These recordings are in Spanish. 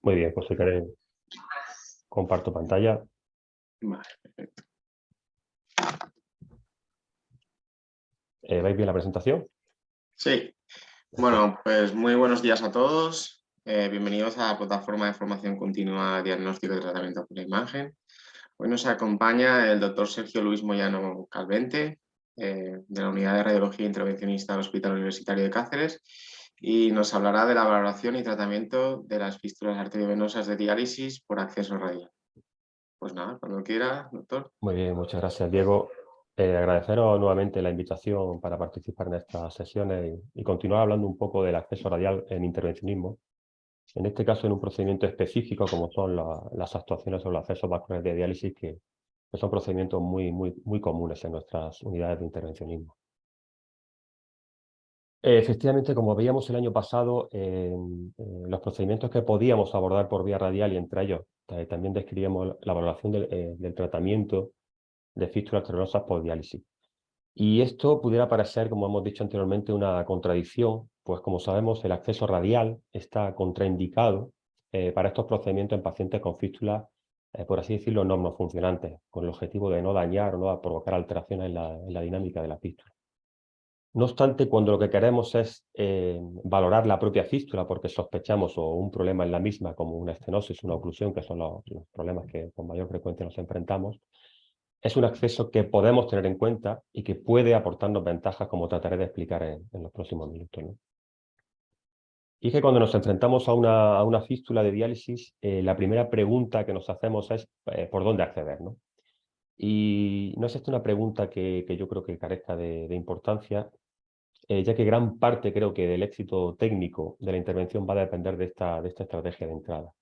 Muy bien, pues si queréis, comparto pantalla. Vale, perfecto. ¿Veis bien la presentación? Sí, Perfecto. bueno, pues muy buenos días a todos. Bienvenidos a la plataforma de formación continua diagnóstico y tratamiento por la imagen. Hoy nos acompaña el doctor Sergio Luis Moyano Calvente, de la Unidad de Radiología Intervencionista del Hospital Universitario de Cáceres, y nos hablará de la valoración y tratamiento de las fístulas arteriovenosas de diálisis por acceso radial. Pues nada, cuando quiera, doctor. Muy bien, muchas gracias, Diego. Agradeceros nuevamente la invitación para participar en estas sesiones y continuar hablando un poco del acceso radial en intervencionismo. En este caso, en un procedimiento específico, como son las actuaciones sobre los accesos vasculares de diálisis, que son procedimientos muy comunes en nuestras unidades de intervencionismo. Efectivamente, como veíamos el año pasado, los procedimientos que podíamos abordar por vía radial y entre ellos también describíamos la valoración del tratamiento de fístulas arteriosas por diálisis. Y esto pudiera parecer, como hemos dicho anteriormente, una contradicción, pues como sabemos, el acceso radial está contraindicado para estos procedimientos en pacientes con fístulas, por así decirlo, no funcionantes, con el objetivo de no dañar o no provocar alteraciones en la dinámica de la fístula. No obstante, cuando lo que queremos es valorar la propia fístula porque sospechamos o un problema en la misma, como una estenosis, una oclusión, que son los problemas que con mayor frecuencia nos enfrentamos, es un acceso que podemos tener en cuenta y que puede aportarnos ventajas, como trataré de explicar en los próximos minutos, ¿no? Y es que cuando nos enfrentamos a una fístula de diálisis, la primera pregunta que nos hacemos es ¿por dónde acceder, no? Y no es esta una pregunta que yo creo que carezca de importancia, ya que gran parte creo que del éxito técnico de la intervención va a depender de esta estrategia de entrada.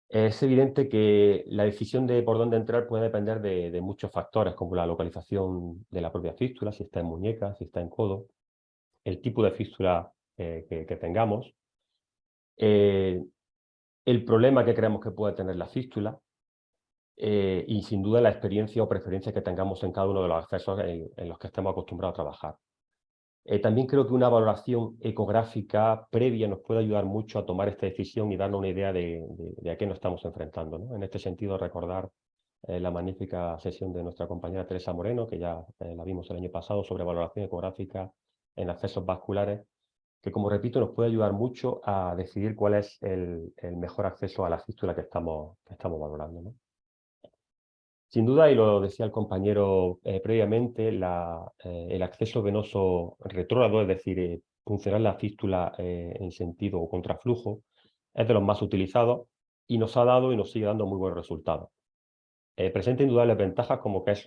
Es evidente que la decisión de por dónde entrar puede depender de muchos factores, como la localización de la propia fístula, si está en muñeca, si está en codo, el tipo de fístula que tengamos, eh, el problema que creemos que puede tener la fístula, y sin duda la experiencia o preferencia que tengamos en cada uno de los accesos en los que estemos acostumbrados a trabajar. También creo que una valoración ecográfica previa nos puede ayudar mucho a tomar esta decisión y darnos una idea de a qué nos estamos enfrentando, ¿no? En este sentido, recordar la magnífica sesión de nuestra compañera Teresa Moreno, que ya la vimos el año pasado, sobre valoración ecográfica en accesos vasculares, que, como repito, nos puede ayudar mucho a decidir cuál es el mejor acceso a la fístula que estamos valorando, ¿no? Sin duda, y lo decía el compañero previamente, el acceso venoso retrógrado, es decir, puncionar la fístula en sentido contraflujo, es de los más utilizados y nos ha dado y nos sigue dando muy buenos resultados. Presenta indudables ventajas, como que es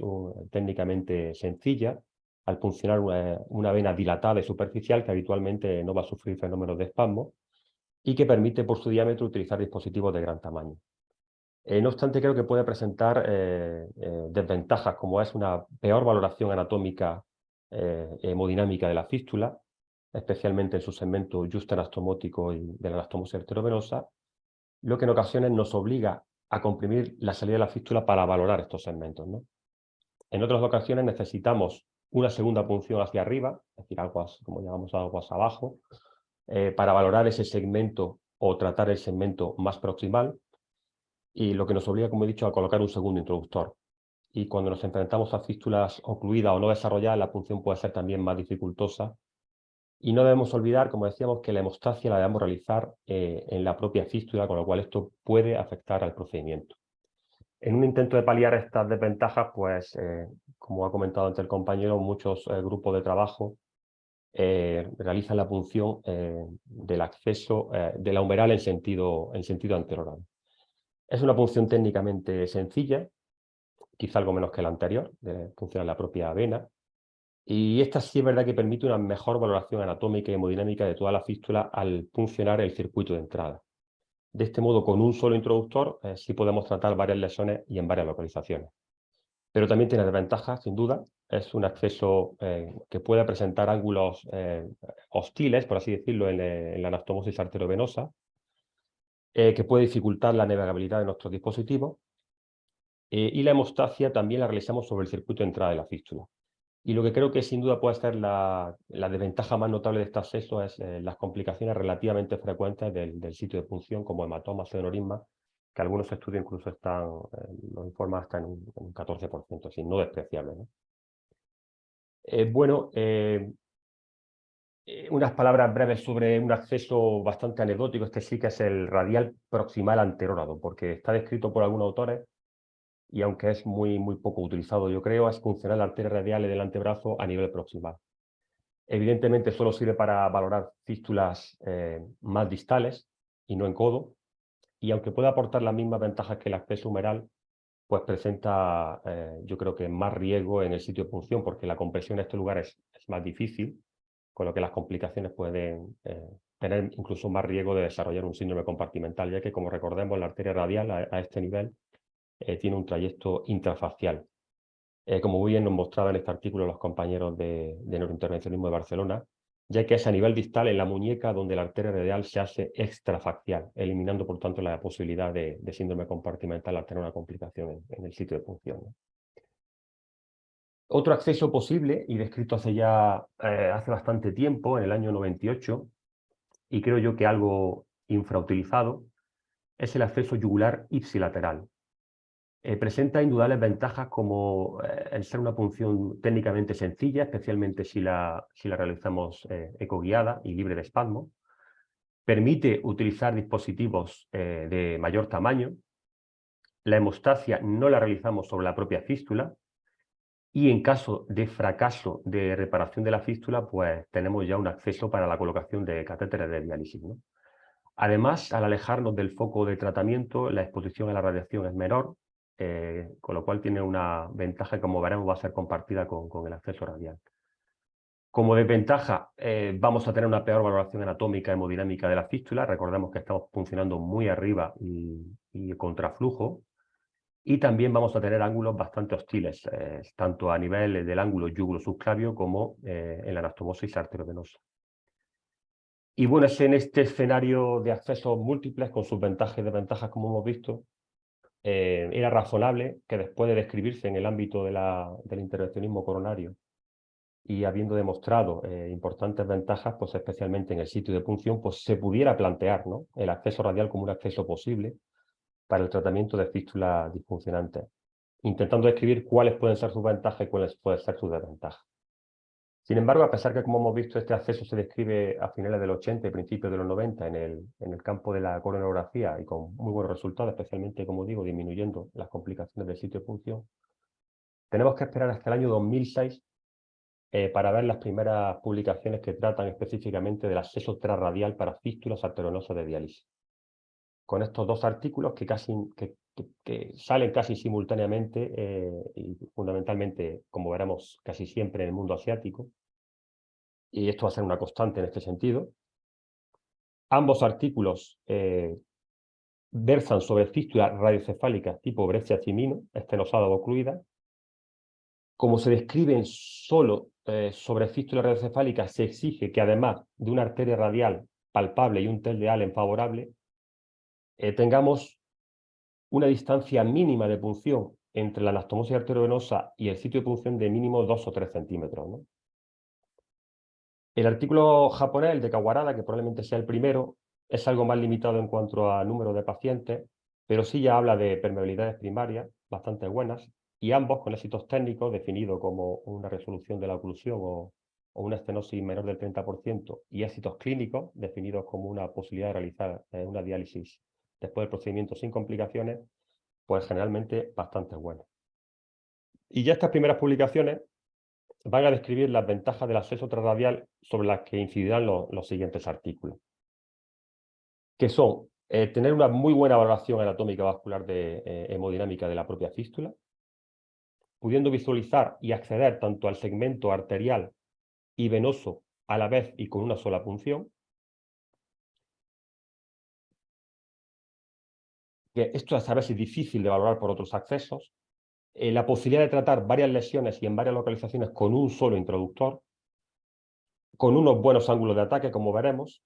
técnicamente sencilla, al puncionar una vena dilatada y superficial que habitualmente no va a sufrir fenómenos de espasmo y que permite por su diámetro utilizar dispositivos de gran tamaño. No obstante, creo que puede presentar desventajas, como es una peor valoración anatómica hemodinámica de la fístula, especialmente en su segmento justanastomótico y de la anastomosis arteriovenosa, lo que en ocasiones nos obliga a comprimir la salida de la fístula para valorar estos segmentos, ¿no? En otras ocasiones necesitamos una segunda punción hacia arriba, es decir, aguas, como llamamos aguas abajo, para valorar ese segmento o tratar el segmento más proximal, y lo que nos obliga, como he dicho, a colocar un segundo introductor. Y cuando nos enfrentamos a fístulas ocluidas o no desarrolladas, la punción puede ser también más dificultosa. Y no debemos olvidar, como decíamos, que la hemostasia la debemos realizar en la propia fístula, con lo cual esto puede afectar al procedimiento. En un intento de paliar estas desventajas, pues, como ha comentado antes el compañero, muchos grupos de trabajo realizan la punción del acceso de la umbral en sentido anteroral. Es una punción técnicamente sencilla, quizá algo menos que la anterior, de funcionar la propia vena, y esta sí es verdad que permite una mejor valoración anatómica y hemodinámica de toda la fístula al funcionar el circuito de entrada. De este modo, con un solo introductor, sí podemos tratar varias lesiones y en varias localizaciones. Pero también tiene desventajas, sin duda. Es un acceso que puede presentar ángulos hostiles, por así decirlo, en la anastomosis arteriovenosa, que puede dificultar la navegabilidad de nuestros dispositivos. Y la hemostasia también la realizamos sobre el circuito de entrada de la fístula. Y lo que creo que sin duda puede ser la desventaja más notable de este acceso es las complicaciones relativamente frecuentes del sitio de punción, como hematomas o aneurismas, que algunos estudios incluso están, lo informan hasta en un 14%, así, no despreciable, ¿no? Bueno, unas palabras breves sobre un acceso bastante anecdótico. Este sí que es el radial proximal anterógrado, porque está descrito por algunos autores y aunque es muy poco utilizado, yo creo, es funcional la arteria radial del antebrazo a nivel proximal. Evidentemente solo sirve para valorar fístulas más distales y no en codo, y aunque puede aportar las mismas ventajas que el acceso humeral, pues presenta, yo creo que más riesgo en el sitio de punción, porque la compresión en este lugar es más difícil, con lo que las complicaciones pueden tener incluso más riesgo de desarrollar un síndrome compartimental, ya que, como recordemos, la arteria radial a este nivel tiene un trayecto intrafacial. Como muy bien nos mostraban en este artículo los compañeros de neurointervencionismo de Barcelona, ya que es a nivel distal en la muñeca donde la arteria radial se hace extrafacial, eliminando por tanto la posibilidad de síndrome compartimental al tener una complicación en el sitio de punción, ¿no? Otro acceso posible, y descrito hace ya hace bastante tiempo, en el año 98, y creo yo que algo infrautilizado, es el acceso yugular ipsilateral. Presenta indudables ventajas como el ser una punción técnicamente sencilla, especialmente si la realizamos ecoguiada y libre de espasmo. Permite utilizar dispositivos de mayor tamaño. La hemostasia no la realizamos sobre la propia fístula. Y en caso de fracaso de reparación de la fístula, pues tenemos ya un acceso para la colocación de catéteres de diálisis, ¿no? Además, al alejarnos del foco de tratamiento, la exposición a la radiación es menor, con lo cual tiene una ventaja que, como veremos, va a ser compartida con el acceso radial. Como desventaja, vamos a tener una peor valoración anatómica y hemodinámica de la fístula. Recordemos que estamos funcionando muy arriba y contraflujo. Y también vamos a tener ángulos bastante hostiles, tanto a nivel del ángulo yugulo-subclavio como en la anastomosis arteriovenosa. Y bueno, es en este escenario de accesos múltiples, con sus ventajas y desventajas, como hemos visto, era razonable que después de describirse en el ámbito del intervencionismo coronario y habiendo demostrado importantes ventajas, pues especialmente en el sitio de punción, pues se pudiera plantear, ¿no?, el acceso radial como un acceso posible para el tratamiento de fístulas disfuncionantes, intentando describir cuáles pueden ser sus ventajas y cuáles pueden ser sus desventajas. Sin embargo, a pesar que, como hemos visto, este acceso se describe a finales del 80 y principios de los 90 en el campo de la coronografía y con muy buenos resultados, especialmente, como digo, disminuyendo las complicaciones del sitio de punción, tenemos que esperar hasta el año 2006 para ver las primeras publicaciones que tratan específicamente del acceso transradial para fístulas arteriovenosas de diálisis. Con estos dos artículos que salen casi simultáneamente y fundamentalmente, como veremos, casi siempre en el mundo asiático, y esto va a ser una constante en este sentido. Ambos artículos versan sobre fístulas radiocefálicas tipo breccia-cimino, estenosada o ocluida. Como se describen solo sobre fístulas radiocefálicas, se exige que, además de una arteria radial palpable y un TEL de Allen favorable, tengamos una distancia mínima de punción entre la anastomosis arteriovenosa y el sitio de punción de mínimo 2 o 3 centímetros, ¿no? El artículo japonés, el de Kawarada, que probablemente sea el primero, es algo más limitado en cuanto a número de pacientes, pero sí ya habla de permeabilidades primarias bastante buenas, y ambos con éxitos técnicos definidos como una resolución de la oclusión o una estenosis menor del 30%, y éxitos clínicos definidos como una posibilidad de realizar una diálisis después del procedimiento sin complicaciones, pues generalmente bastante buenas. Y ya estas primeras publicaciones van a describir las ventajas del acceso transradial sobre las que incidirán los siguientes artículos, que son tener una muy buena valoración anatómica vascular de hemodinámica de la propia fístula, pudiendo visualizar y acceder tanto al segmento arterial y venoso a la vez y con una sola punción. Que esto a saber si es difícil de valorar por otros accesos. La posibilidad de tratar varias lesiones y en varias localizaciones con un solo introductor, con unos buenos ángulos de ataque, como veremos.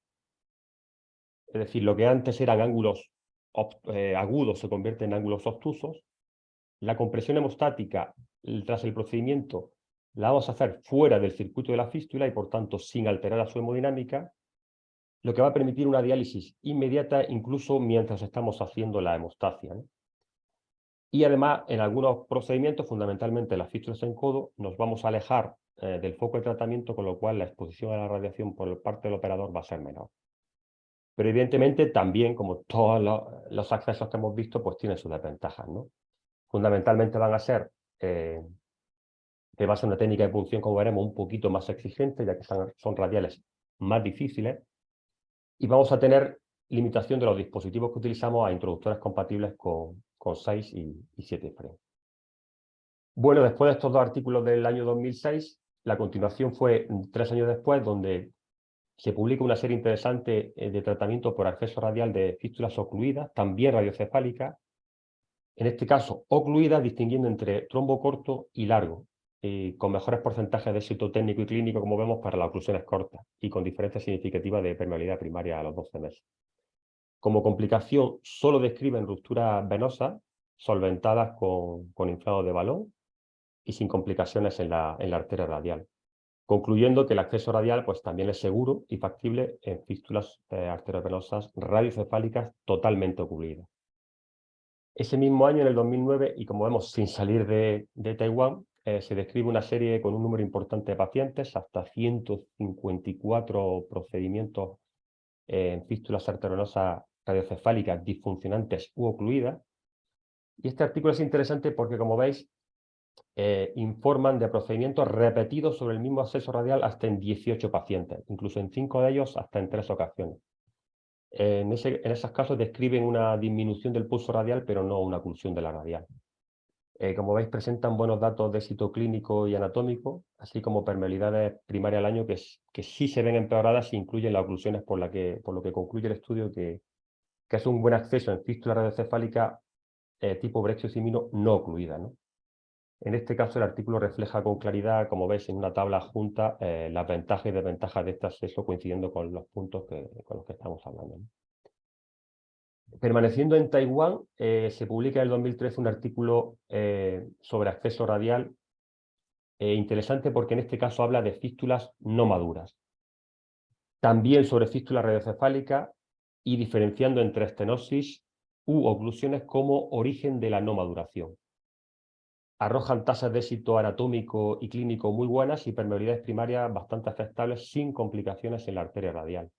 Es decir, lo que antes eran ángulos agudos se convierte en ángulos obtusos. La compresión hemostática tras el procedimiento la vamos a hacer fuera del circuito de la fístula y, por tanto, sin alterar a su hemodinámica, lo que va a permitir una diálisis inmediata incluso mientras estamos haciendo la hemostasia, ¿no? Y además, en algunos procedimientos, fundamentalmente las fístulas en codo, nos vamos a alejar del foco de tratamiento, con lo cual la exposición a la radiación por parte del operador va a ser menor. Pero evidentemente también, como todos los accesos que hemos visto, pues tienen sus desventajas, ¿no? Fundamentalmente van a ser que va a ser una técnica de punción, como veremos, un poquito más exigente, ya que son radiales más difíciles, y vamos a tener limitación de los dispositivos que utilizamos a introductores compatibles con 6 y 7 frames. Bueno, después de estos dos artículos del año 2006, la continuación fue 3 años después, donde se publica una serie interesante de tratamientos por acceso radial de fístulas ocluidas, también radiocefálicas, en este caso ocluidas, distinguiendo entre trombo corto y largo, con mejores porcentajes de éxito técnico y clínico, como vemos, para las oclusiones cortas y con diferencias significativas de permeabilidad primaria a los 12 meses. Como complicación, solo describen rupturas venosas solventadas con inflado de balón y sin complicaciones en la arteria radial, concluyendo que el acceso radial pues, también es seguro y factible en fístulas arteriovenosas radiocefálicas totalmente ocluidas. Ese mismo año, en el 2009, y como vemos sin salir de Taiwán, se describe una serie con un número importante de pacientes, hasta 154 procedimientos en fístulas arteriovenosas radiocefálicas disfuncionantes u ocluidas. Y este artículo es interesante porque, como veis, informan de procedimientos repetidos sobre el mismo acceso radial hasta en 18 pacientes, incluso en 5 de ellos hasta en 3 ocasiones. En esos casos describen una disminución del pulso radial, pero no una oclusión de la radial. Como veis, presentan buenos datos de éxito clínico y anatómico, así como permeabilidades primarias al año que sí se ven empeoradas si incluyen las oclusiones, por lo que concluye el estudio que es un buen acceso en fístula radiocefálica tipo brexio-cimino no ocluida, ¿no? En este caso, el artículo refleja con claridad, como veis en una tabla junta, las ventajas y desventajas de este acceso, coincidiendo con los puntos con los que estamos hablando, ¿no? Permaneciendo en Taiwán, se publica en el 2013 un artículo sobre acceso radial interesante, porque en este caso habla de fístulas no maduras. También sobre fístulas radiocefálicas y diferenciando entre estenosis u oclusiones como origen de la no maduración. Arrojan tasas de éxito anatómico y clínico muy buenas y permeabilidades primarias bastante aceptables sin complicaciones en la arteria radial.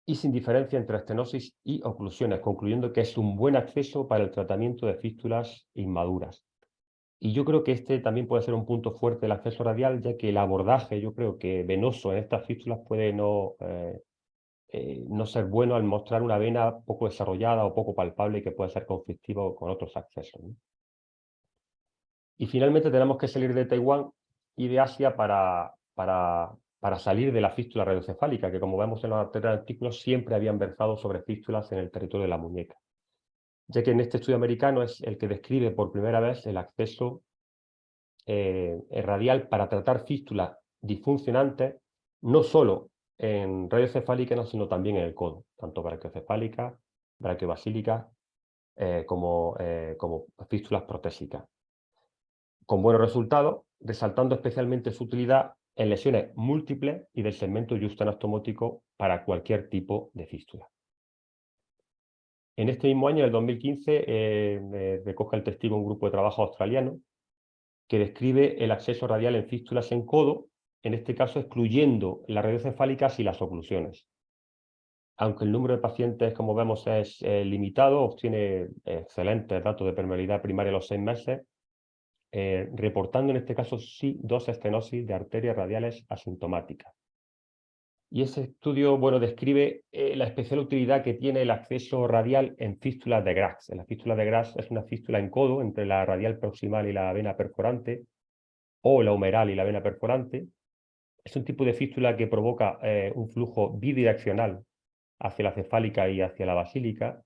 Y sin diferencia entre estenosis y oclusiones, concluyendo que es un buen acceso para el tratamiento de fístulas inmaduras. Y yo creo que este también puede ser un punto fuerte del acceso radial, ya que el abordaje, yo creo que venoso en estas fístulas puede no ser bueno al mostrar una vena poco desarrollada o poco palpable, y que puede ser conflictivo con otros accesos, ¿no? Y finalmente tenemos que salir de Taiwán y de Asia para salir de la fístula radiocefálica, que, como vemos en los anteriores artículos, siempre habían versado sobre fístulas en el territorio de la muñeca, ya que en este estudio americano es el que describe por primera vez el acceso radial para tratar fístulas disfuncionantes, no solo en radiocefálica, sino también en el codo, tanto brachiocefálica, brachiobasílica, como fístulas protésicas, con buenos resultados, resaltando especialmente su utilidad en lesiones múltiples y del segmento justo-anastomótico para cualquier tipo de fístula. En este mismo año, en el 2015, recoge el testigo un grupo de trabajo australiano que describe el acceso radial en fístulas en codo, en este caso excluyendo las radiocefálicas y las oclusiones. Aunque el número de pacientes, como vemos, es limitado, obtiene excelentes datos de permeabilidad primaria a los 6 meses, reportando en este caso sí 2 estenosis de arterias radiales asintomáticas. Y ese estudio, bueno, describe la especial utilidad que tiene el acceso radial en fístulas de Gras. La fístula de Gras es una fístula en codo entre la radial proximal y la vena perforante, o la humeral y la vena perforante. Es un tipo de fístula que provoca un flujo bidireccional hacia la cefálica y hacia la basílica,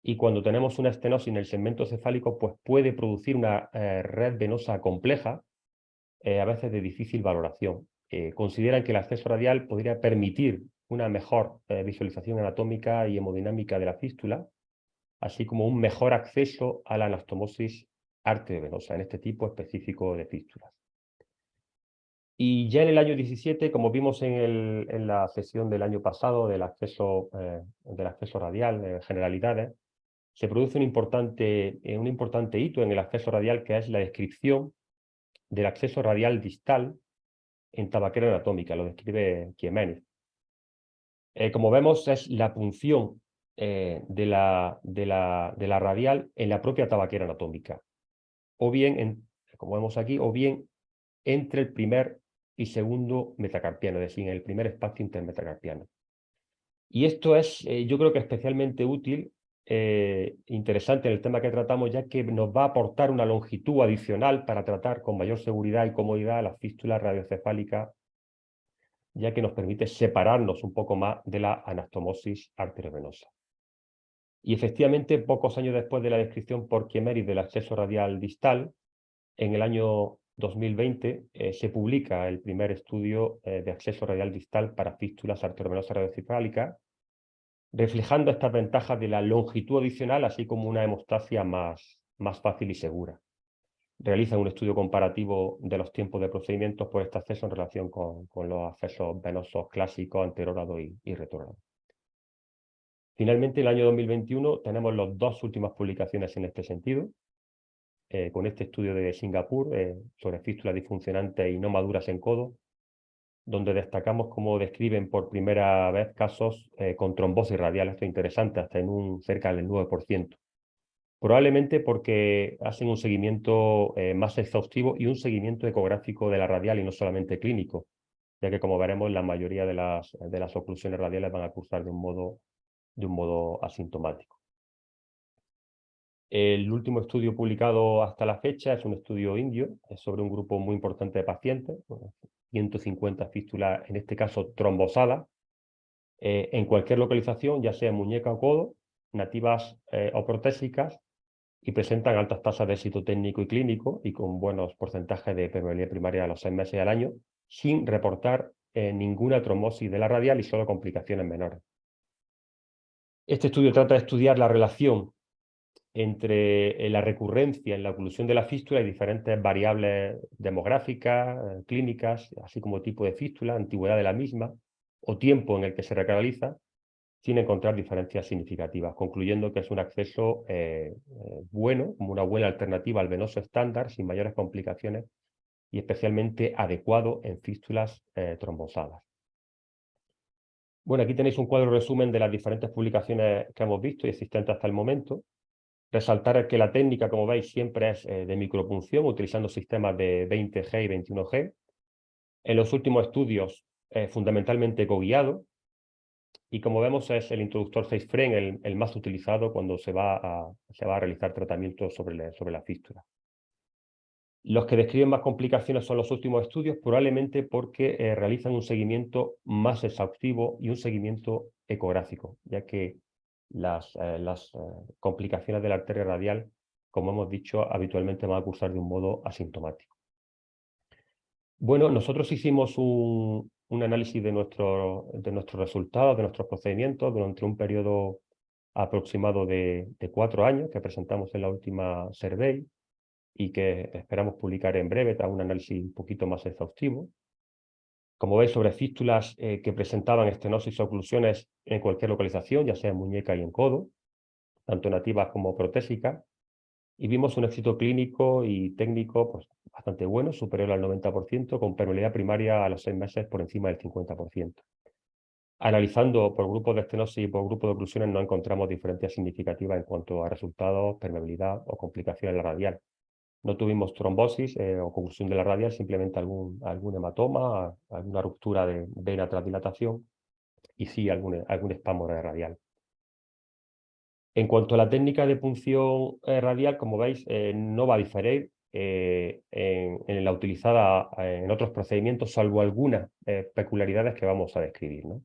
y cuando tenemos una estenosis en el segmento cefálico, pues puede producir una red venosa compleja, a veces de difícil valoración. Consideran que el acceso radial podría permitir una mejor visualización anatómica y hemodinámica de la fístula, así como un mejor acceso a la anastomosis arteriovenosa en este tipo específico de fístulas. Y ya en el año 17, como vimos en la sesión del año pasado del acceso radial, generalidades, se produce un importante hito en el acceso radial, que es la descripción del acceso radial distal en tabaquera anatómica, lo describe Kiemenis. Como vemos, es la punción de la radial en la propia tabaquera anatómica, o bien, como vemos aquí, o bien entre el primer y segundo metacarpiano, es decir, en el primer espacio intermetacarpiano. Y esto es, yo creo que especialmente útil, interesante en el tema que tratamos, ya que nos va a aportar una longitud adicional para tratar con mayor seguridad y comodidad las fístulas radiocefálicas, ya que nos permite separarnos un poco más de la anastomosis arteriovenosa. Y efectivamente, pocos años después de la descripción por Kiemeris del acceso radial distal, en el año 2020 se publica el primer estudio de acceso radial distal para fístulas arteriovenosas radiocefálicas, reflejando estas ventajas de la longitud adicional, así como una hemostasia más fácil y segura. Realizan un estudio comparativo de los tiempos de procedimientos por este acceso en relación con los accesos venosos clásicos, anterógrado y retrógrado. Finalmente, en el año 2021 tenemos las dos últimas publicaciones en este sentido, con este estudio de Singapur sobre fístulas disfuncionantes y no maduras en codo, donde destacamos cómo describen por primera vez casos con trombosis radial. Esto es interesante, hasta en cerca del 9%. Probablemente porque hacen un seguimiento más exhaustivo y un seguimiento ecográfico de la radial y no solamente clínico, ya que, como veremos, la mayoría de las oclusiones radiales van a cursar de un modo asintomático. El último estudio publicado hasta la fecha es un estudio indio, es sobre un grupo muy importante de pacientes, 150 fístulas, en este caso trombosadas, en cualquier localización, ya sea en muñeca o codo, nativas o protésicas, y presentan altas tasas de éxito técnico y clínico y con buenos porcentajes de permeabilidad primaria a los 6 meses al año, sin reportar ninguna trombosis de la radial y solo complicaciones menores. Este estudio trata de estudiar la relación entre la recurrencia en la oclusión de la fístula y diferentes variables demográficas, clínicas, así como tipo de fístula, antigüedad de la misma o tiempo en el que se recanaliza, sin encontrar diferencias significativas, concluyendo que es un acceso bueno, como una buena alternativa al venoso estándar, sin mayores complicaciones y especialmente adecuado en fístulas trombosadas. Bueno, aquí tenéis un cuadro resumen de las diferentes publicaciones que hemos visto y existentes hasta el momento. Resaltar que la técnica, como veis, siempre es de micropunción, utilizando sistemas de 20G y 21G. En los últimos estudios, fundamentalmente coguiado, y como vemos es el introductor 6 frame el más utilizado cuando se va a realizar tratamientos sobre la fístula. Los que describen más complicaciones son los últimos estudios, probablemente porque realizan un seguimiento más exhaustivo y un seguimiento ecográfico, ya que las complicaciones de la arteria radial, como hemos dicho, habitualmente van a cursar de un modo asintomático. Bueno, nosotros hicimos un análisis de nuestros resultados, de nuestros procedimientos, durante un periodo aproximado de 4 años, que presentamos en la última survey y que esperamos publicar en breve, tras un análisis un poquito más exhaustivo. Como veis, sobre fístulas que presentaban estenosis o oclusiones en cualquier localización, ya sea en muñeca y en codo, tanto nativas como protésicas, y vimos un éxito clínico y técnico pues, bastante bueno, superior al 90%, con permeabilidad primaria a los 6 meses por encima del 50%. Analizando por grupos de estenosis y por grupos de oclusiones no encontramos diferencias significativas en cuanto a resultados, permeabilidad o complicaciones en la radial. No tuvimos trombosis o oclusión de la radial, simplemente algún hematoma, alguna ruptura de vena tras dilatación y sí algún espasmo radial. En cuanto a la técnica de punción radial, como veis, no va a diferir en la utilizada en otros procedimientos, salvo algunas peculiaridades que vamos a describir, ¿no?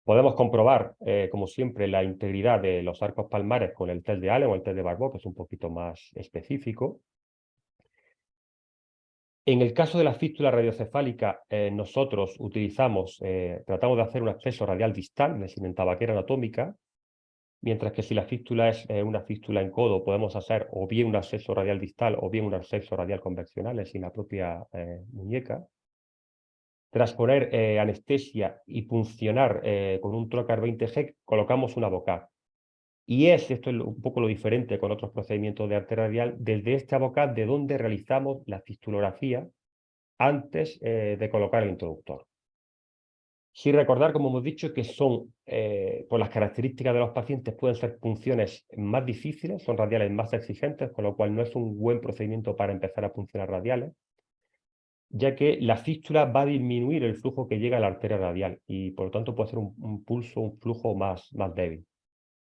Podemos comprobar, como siempre, la integridad de los arcos palmares con el test de Allen o el test de Barbeau, que es un poquito más específico. En el caso de la fístula radiocefálica, nosotros tratamos de hacer un acceso radial distal, es decir, en tabaquera anatómica, mientras que si la fístula es una fístula en codo, podemos hacer o bien un acceso radial distal o bien un acceso radial convencional, es decir, en la propia muñeca. Tras poner anestesia y puncionar con un trocar 20G, colocamos una boca. Y esto es un poco lo diferente con otros procedimientos de arte radial, desde esta boca de donde realizamos la fistulografía antes de colocar el introductor. Sí recordar, como hemos dicho, que son, por las características de los pacientes, pueden ser punciones más difíciles, son radiales más exigentes, con lo cual no es un buen procedimiento para empezar a puncionar radiales, ya que la fístula va a disminuir el flujo que llega a la arteria radial y, por lo tanto, puede ser un pulso, un flujo más débil.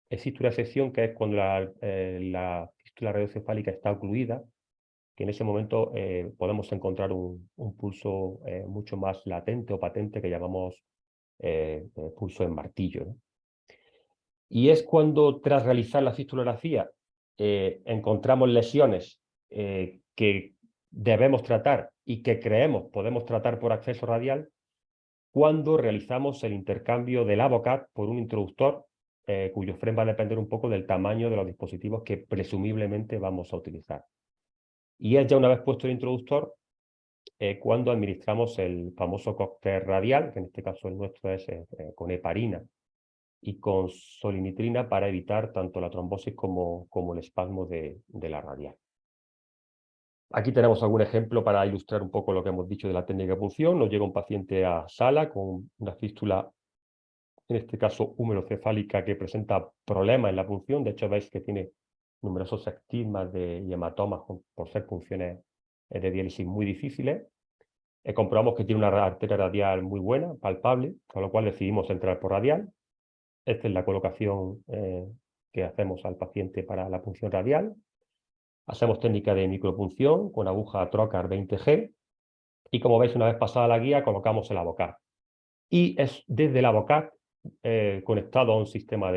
Existe una excepción que es cuando la fístula radiocefálica está ocluida, que en ese momento podemos encontrar un pulso mucho más latente o patente que llamamos pulso en martillo, ¿no? Y es cuando tras realizar la fistulografía encontramos lesiones que debemos tratar y que creemos podemos tratar por acceso radial, cuando realizamos el intercambio del AVOCAT por un introductor cuyo freno va a depender un poco del tamaño de los dispositivos que presumiblemente vamos a utilizar. Y es ya una vez puesto el introductor cuando administramos el famoso cóctel radial, que en este caso el nuestro es con heparina y con solinitrina para evitar tanto la trombosis como el espasmo de la radial. Aquí tenemos algún ejemplo para ilustrar un poco lo que hemos dicho de la técnica de punción. Nos llega un paciente a sala con una fístula, en este caso húmerocefálica, que presenta problemas en la punción. De hecho, veis que tiene numerosos estigmas y hematomas por ser punciones de diálisis muy difíciles. Comprobamos que tiene una arteria radial muy buena, palpable, con lo cual decidimos entrar por radial. Esta es la colocación que hacemos al paciente para la punción radial. Hacemos técnica de micropunción con aguja Trocar 20G y, como veis, una vez pasada la guía, colocamos el AVOCAT. Y es desde el AVOCAT conectado a un sistema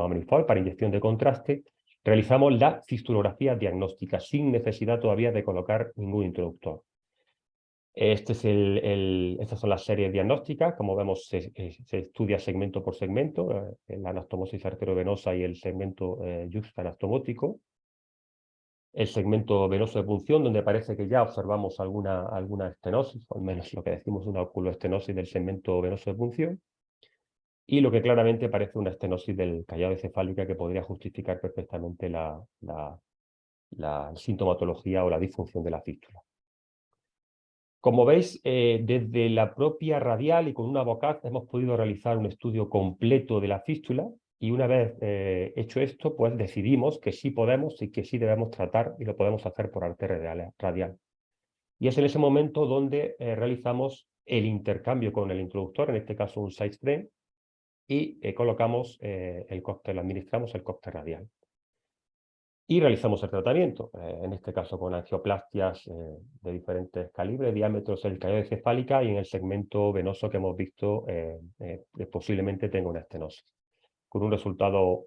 Omnifol para inyección de contraste, realizamos la fistulografía diagnóstica sin necesidad todavía de colocar ningún introductor. Estas son las series diagnósticas. Como vemos, se estudia segmento por segmento, la anastomosis arteriovenosa y el segmento yuxtaanastomótico. El segmento venoso de punción, donde parece que ya observamos alguna estenosis, o al menos lo que decimos una oculoestenosis del segmento venoso de punción, y lo que claramente parece una estenosis del callado encefálica que podría justificar perfectamente la sintomatología o la disfunción de la fístula. Como veis, desde la propia radial y con una AVOCAT hemos podido realizar un estudio completo de la fístula, y una vez hecho esto, pues decidimos que sí podemos y que sí debemos tratar y lo podemos hacer por arteria radial. Y es en ese momento donde realizamos el intercambio con el introductor, en este caso un sideframe, y colocamos el cóctel, administramos el cóctel radial. Y realizamos el tratamiento, en este caso con angioplastias de diferentes calibres, diámetros en el callado encefálica y en el segmento venoso que hemos visto posiblemente tenga una estenosis. Con un resultado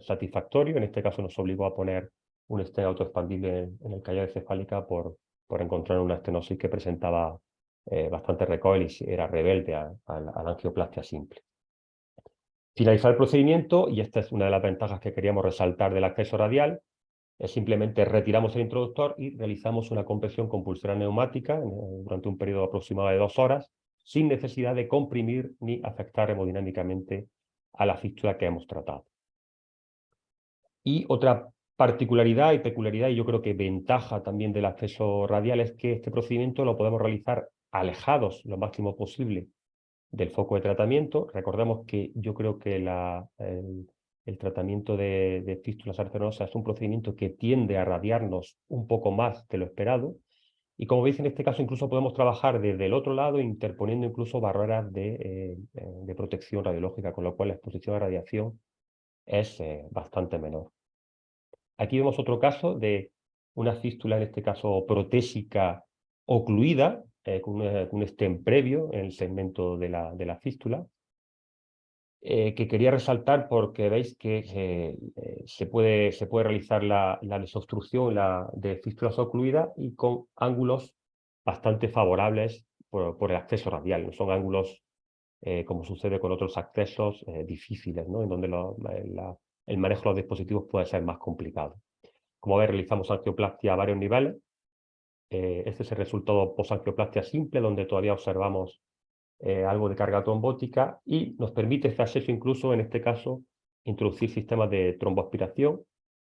satisfactorio, en este caso nos obligó a poner un stent autoexpandible en el callado encefálica por encontrar una estenosis que presentaba bastante recoil y era rebelde a la angioplastia simple. Finalizar el procedimiento, y esta es una de las ventajas que queríamos resaltar del acceso radial, simplemente retiramos el introductor y realizamos una compresión con pulsera neumática durante un periodo aproximado de 2 horas, sin necesidad de comprimir ni afectar hemodinámicamente a la fístula que hemos tratado. Y otra particularidad y peculiaridad, y yo creo que ventaja también del acceso radial, es que este procedimiento lo podemos realizar alejados lo máximo posible del foco de tratamiento. Recordemos que yo creo que el tratamiento de fístulas arteriosas es un procedimiento que tiende a radiarnos un poco más de lo esperado, y como veis en este caso incluso podemos trabajar desde el otro lado interponiendo incluso barreras de protección radiológica, con lo cual la exposición a radiación es bastante menor. Aquí vemos otro caso de una fístula, en este caso protésica ocluida, con un stent previo en el segmento de la fístula, que quería resaltar porque veis que se puede realizar la desobstrucción de fístulas ocluidas y con ángulos bastante favorables por el acceso radial. No son ángulos, como sucede con otros accesos, difíciles, ¿no? En donde el manejo de los dispositivos puede ser más complicado. Como veis, realizamos angioplastia a varios niveles Este es el resultado post-angioplastia simple, donde todavía observamos algo de carga trombótica y nos permite este acceso incluso, en este caso, introducir sistemas de tromboaspiración.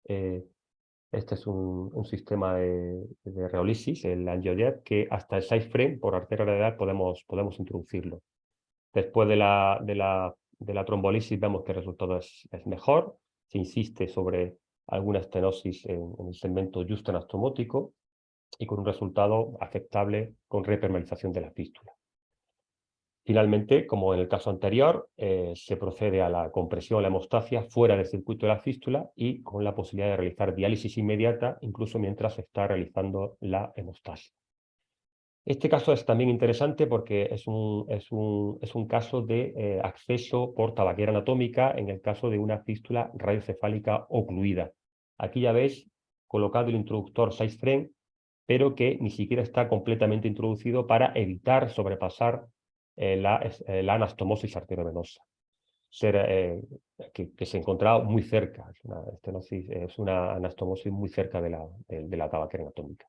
Este es un sistema de reolisis, el AngioJet, que hasta el 6 frame por arteria radial podemos introducirlo. Después de la trombolisis vemos que el resultado es mejor. Se insiste sobre alguna estenosis en el segmento justo anastomótico y con un resultado aceptable con repermeabilización de la fístula. Finalmente, como en el caso anterior, se procede a la compresión, la hemostasia fuera del circuito de la fístula y con la posibilidad de realizar diálisis inmediata, incluso mientras se está realizando la hemostasia. Este caso es también interesante porque es un caso de acceso por tabaquera anatómica en el caso de una fístula radiocefálica ocluida. Aquí ya veis colocado el introductor 6 frame, pero que ni siquiera está completamente introducido para evitar sobrepasar la anastomosis arteriovenosa. Que se encontraba muy cerca, es una anastomosis muy cerca de la tabaquera anatómica.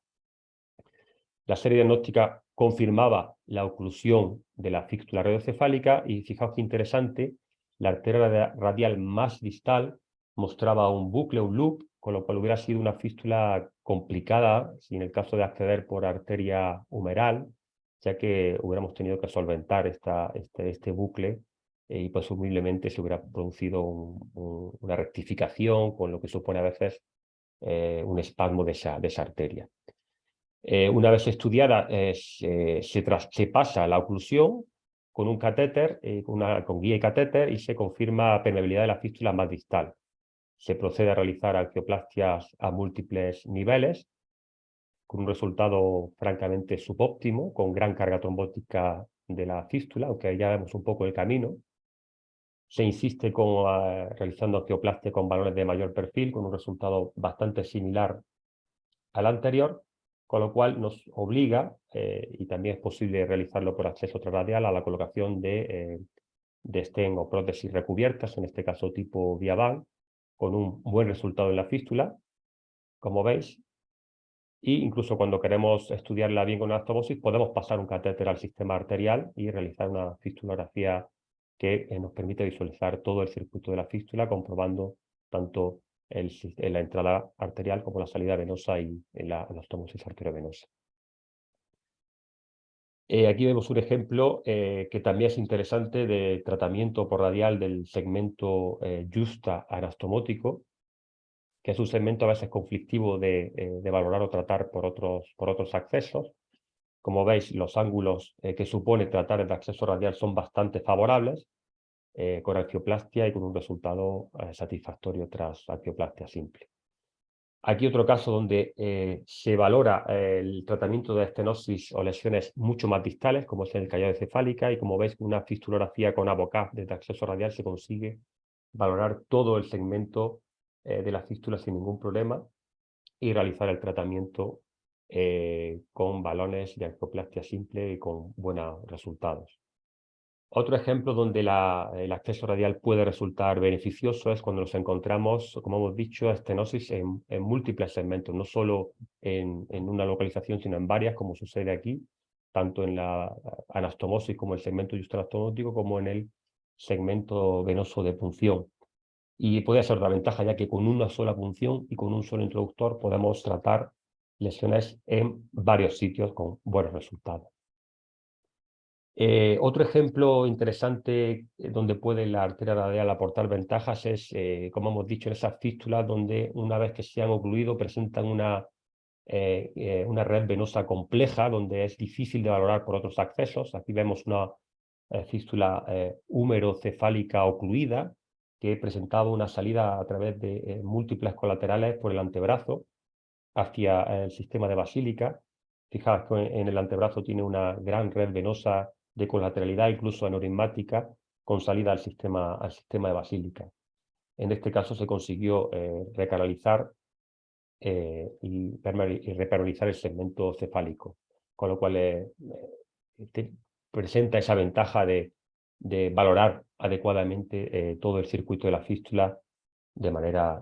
La serie diagnóstica confirmaba la oclusión de la fístula radiocefálica y fijaos qué interesante, la arteria radial más distal mostraba un bucle, un loop, con lo cual hubiera sido una fístula complicada si en el caso de acceder por arteria humeral, ya que hubiéramos tenido que solventar este bucle y presumiblemente se hubiera producido una rectificación, con lo que supone a veces un espasmo de esa arteria. Una vez estudiada, se pasa a la oclusión con un catéter, con guía y catéter, y se confirma permeabilidad de la fístula más distal. Se procede a realizar angioplastias a múltiples niveles, con un resultado francamente subóptimo, con gran carga trombótica de la fístula, aunque ya vemos un poco el camino. Se insiste realizando angioplastia con balones de mayor perfil, con un resultado bastante similar al anterior, con lo cual nos obliga, y también es posible realizarlo por acceso transradial, a la colocación de stent o prótesis recubiertas, en este caso tipo Viavan, con un buen resultado en la fístula, como veis, y incluso cuando queremos estudiarla bien con anastomosis, podemos pasar un catéter al sistema arterial y realizar una fistulografía que nos permite visualizar todo el circuito de la fístula, comprobando tanto la entrada arterial como la salida venosa y la anastomosis arteriovenosa. Aquí vemos un ejemplo que también es interesante de tratamiento por radial del segmento justa anastomótico, que es un segmento a veces conflictivo de valorar o tratar por otros accesos. Como veis, los ángulos que supone tratar el acceso radial son bastante favorables, con angioplastia y con un resultado satisfactorio tras angioplastia simple. Aquí otro caso donde se valora el tratamiento de estenosis o lesiones mucho más distales, como es el callado cefálica, y como veis, una fistulografía con ABOCAP desde acceso radial se consigue valorar todo el segmento de la fístula sin ningún problema y realizar el tratamiento con balones de angioplastia simple y con buenos resultados. Otro ejemplo donde el acceso radial puede resultar beneficioso es cuando nos encontramos, como hemos dicho, estenosis en múltiples segmentos, no solo en una localización, sino en varias, como sucede aquí, tanto en la anastomosis como el segmento justo-anastomótico, como en el segmento venoso de punción. Y puede ser una ventaja, ya que con una sola punción y con un solo introductor podemos tratar lesiones en varios sitios con buenos resultados. Otro ejemplo interesante donde puede la arteria radial aportar ventajas es, como hemos dicho, en esas fístulas donde una vez que se han ocluido presentan una red venosa compleja, donde es difícil de valorar por otros accesos. Aquí vemos una fístula húmerocefálica ocluida que presentaba una salida a través de múltiples colaterales por el antebrazo hacia el sistema de basílica. Fijaos que en el antebrazo tiene una gran red venosa de colateralidad, incluso aneurismática, con salida al sistema de basílica. En este caso se consiguió recanalizar y repermeabilizar el segmento cefálico, con lo cual presenta esa ventaja de valorar adecuadamente todo el circuito de la fístula de manera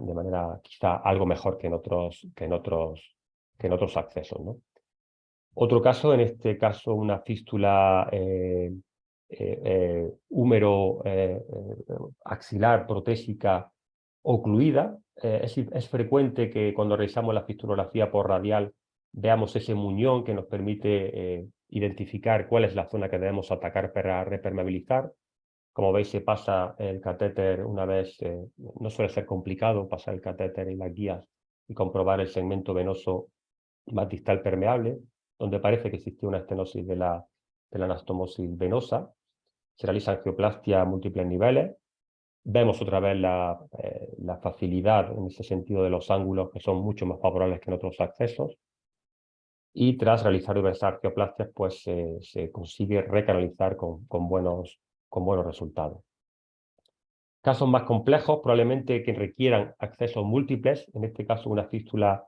quizá algo mejor que en otros accesos, ¿no? Otro caso, en este caso una fístula húmero axilar protésica ocluida. Es frecuente que cuando realizamos la fistulografía por radial veamos ese muñón que nos permite identificar cuál es la zona que debemos atacar para repermeabilizar. Como veis, se pasa el catéter una vez, no suele ser complicado pasar el catéter y las guías y comprobar el segmento venoso más distal permeable, donde parece que existe una estenosis de la anastomosis venosa. Se realiza angioplastia a múltiples niveles. Vemos otra vez la facilidad en ese sentido de los ángulos que son mucho más favorables que en otros accesos. Y tras realizar diversas angioplastias, pues se consigue recanalizar con buenos resultados. Casos más complejos, probablemente que requieran accesos múltiples, en este caso una fístula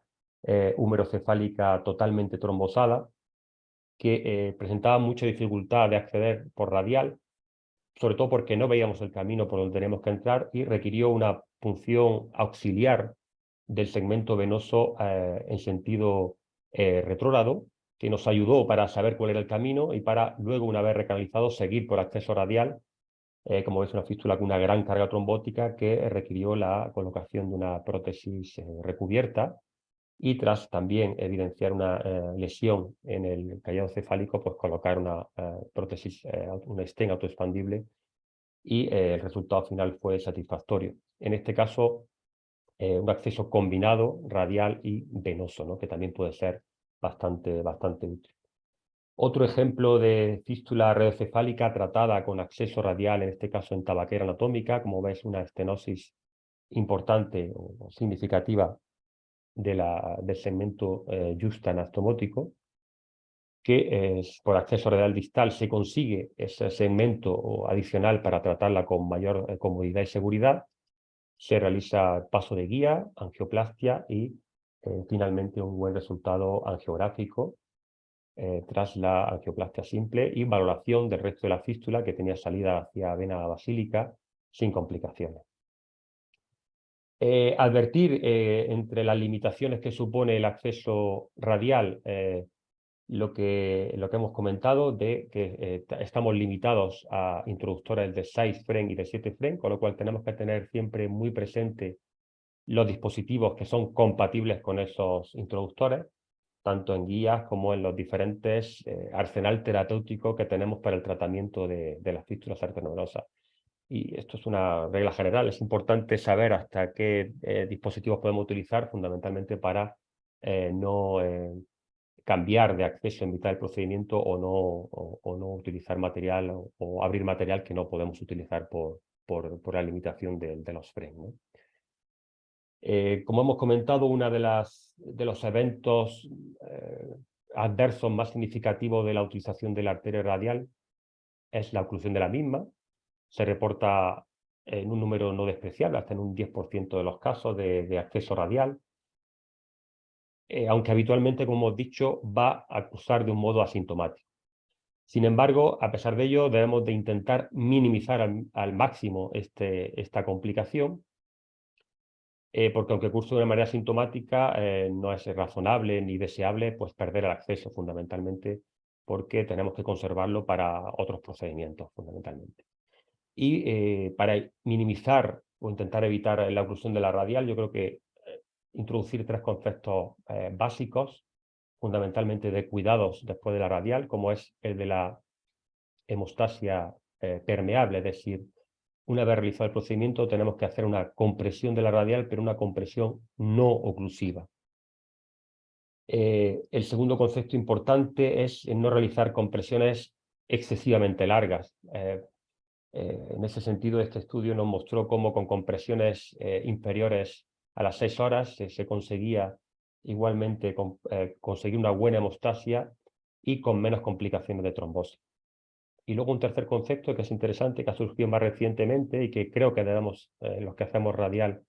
húmerocefálica totalmente trombosada, que presentaba mucha dificultad de acceder por radial, sobre todo porque no veíamos el camino por donde teníamos que entrar y requirió una punción auxiliar del segmento venoso en sentido retrógrado, que nos ayudó para saber cuál era el camino y para luego, una vez recanalizado, seguir por acceso radial. Como veis, una fístula con una gran carga trombótica que requirió la colocación de una prótesis recubierta, y tras también evidenciar una lesión en el callado cefálico, pues colocar una prótesis, un stent autoexpandible, y el resultado final fue satisfactorio. En este caso, un acceso combinado radial y venoso, ¿no? Que también puede ser bastante útil. Otro ejemplo de fístula radiocefálica tratada con acceso radial, en este caso en tabaquera anatómica, como veis, una estenosis importante o significativa del segmento justa anastomótico, que por acceso radial distal se consigue ese segmento adicional para tratarla con mayor comodidad y seguridad. Se realiza paso de guía, angioplastia y finalmente un buen resultado angiográfico tras la angioplastia simple, y valoración del resto de la fístula, que tenía salida hacia vena basílica sin complicaciones. Advertir entre las limitaciones que supone el acceso radial, lo que hemos comentado, de que estamos limitados a introductores de 6 Fren y de 7 Fren, con lo cual tenemos que tener siempre muy presente los dispositivos que son compatibles con esos introductores, tanto en guías como en los diferentes arsenal terapéutico que tenemos para el tratamiento de las fístulas arteriovenosas. Y esto es una regla general. Es importante saber hasta qué dispositivos podemos utilizar, fundamentalmente para no cambiar de acceso en mitad del procedimiento, o no utilizar material o abrir material que no podemos utilizar por la limitación de los frenos, ¿no? Como hemos comentado, uno de los eventos adversos más significativos de la utilización de la arteria radial es la oclusión de la misma. Se reporta en un número no despreciable, hasta en un 10% de los casos de acceso radial, aunque habitualmente, como hemos dicho, va a cursar de un modo asintomático. Sin embargo, a pesar de ello, debemos de intentar minimizar al máximo esta complicación, porque aunque curse de una manera asintomática, no es razonable ni deseable pues perder el acceso, fundamentalmente porque tenemos que conservarlo para otros procedimientos, fundamentalmente. Y para minimizar o intentar evitar la oclusión de la radial, yo creo que introducir 3 conceptos básicos, fundamentalmente de cuidados después de la radial, como es el de la hemostasia permeable, es decir, una vez realizado el procedimiento tenemos que hacer una compresión de la radial, pero una compresión no oclusiva. El segundo concepto importante es no realizar compresiones excesivamente largas. En ese sentido, este estudio nos mostró cómo con compresiones inferiores a las 6 horas se conseguía igualmente conseguir una buena hemostasia y con menos complicaciones de trombosis. Y luego un tercer concepto que es interesante, que ha surgido más recientemente y que creo que debemos, los que hacemos radial,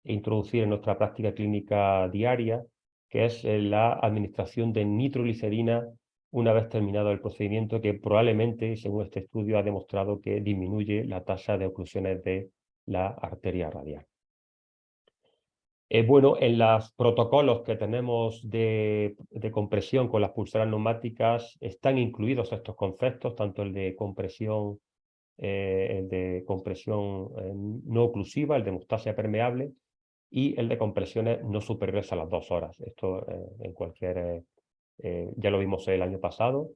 introducir en nuestra práctica clínica diaria, que es la administración de nitroglicerina una vez terminado el procedimiento, que probablemente, según este estudio, ha demostrado que disminuye la tasa de oclusiones de la arteria radial. Bueno, en los protocolos que tenemos de compresión con las pulseras neumáticas están incluidos estos conceptos, tanto el de compresión no oclusiva, el de hemostasia permeable, y el de compresiones no superiores a las 2 horas. Esto en cualquier... ya lo vimos el año pasado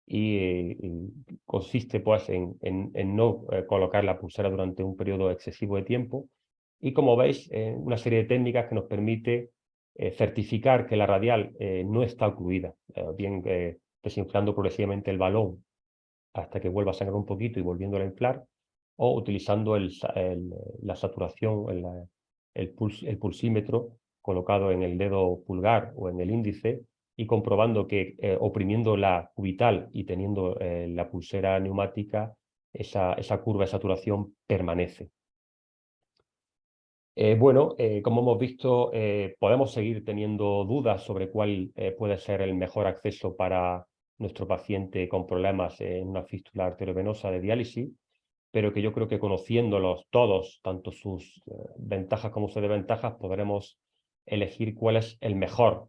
y consiste pues en no colocar la pulsera durante un periodo excesivo de tiempo y, como veis, una serie de técnicas que nos permite certificar que la radial no está ocluida, bien desinflando progresivamente el balón hasta que vuelva a sangrar un poquito y volviéndolo a inflar, o utilizando la saturación, el pulsímetro colocado en el dedo pulgar o en el índice y comprobando que oprimiendo la cubital y teniendo la pulsera neumática, esa curva de saturación permanece. Bueno, como hemos visto, podemos seguir teniendo dudas sobre cuál puede ser el mejor acceso para nuestro paciente con problemas en una fístula arteriovenosa de diálisis, pero que yo creo que conociéndolos todos, tanto sus ventajas como sus desventajas, podremos elegir cuál es el mejor